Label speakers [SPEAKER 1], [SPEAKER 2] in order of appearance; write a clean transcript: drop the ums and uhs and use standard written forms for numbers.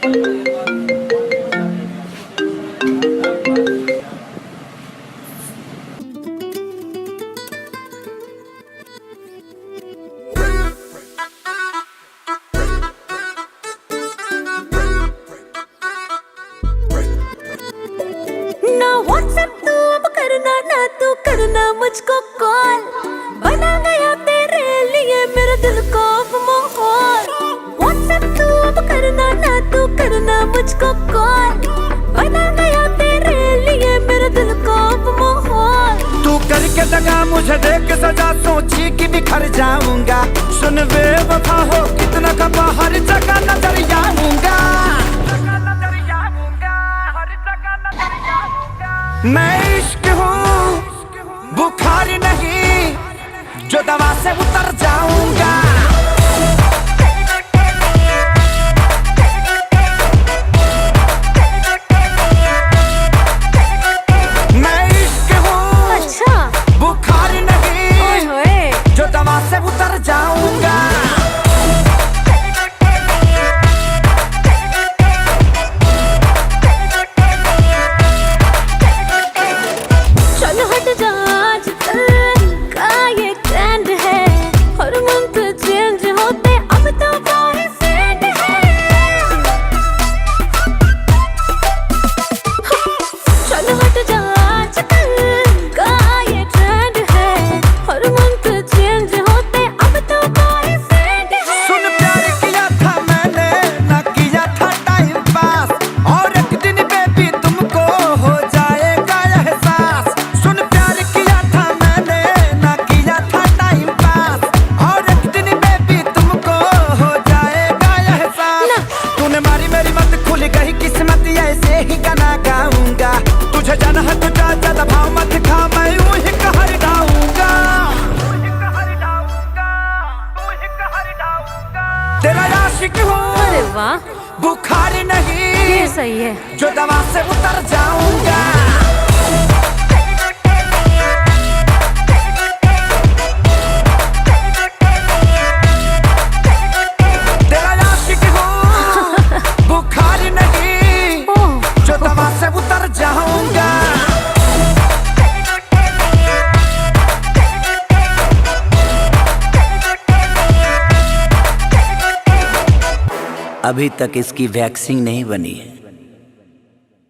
[SPEAKER 1] ना तू करना मुझको कॉल, बना गया तेरे लिए मेरे दिल को माहौल। व्हाट्सएप तू अब करना ना तू करना मुझको कॉल, बना गया तेरे लिए मेरे दिल को माहौल।
[SPEAKER 2] तू करके दगा मुझे देख के सजा, सोची कि बिखर जाऊंगा। सुन बेवफा हो कितना खपा, हर जगह नजर आऊंगा। मैं इश्क हूँ बुखार नहीं, जो दवा से उतर जाऊंगा। मैं इश्क हूँ अच्छा बुखार नहीं, जो दवा से उतर जाऊंगा। ही गाना गाऊंगा, तुझे जाना है तो जा, ज्यादा भाव मत खा, मैं यूं ही कहर गाऊंगा। तेरा आशिक हूँ,
[SPEAKER 1] अरे वाह
[SPEAKER 2] बुखार नहीं,
[SPEAKER 1] ये सही है,
[SPEAKER 2] जो दवा से उतर जाऊंगा। तेरा आशिक हूँ बुखार नहीं, जो दवा से उतर जाऊंगा। अभी तक इसकी वैक्सीन नहीं बनी है।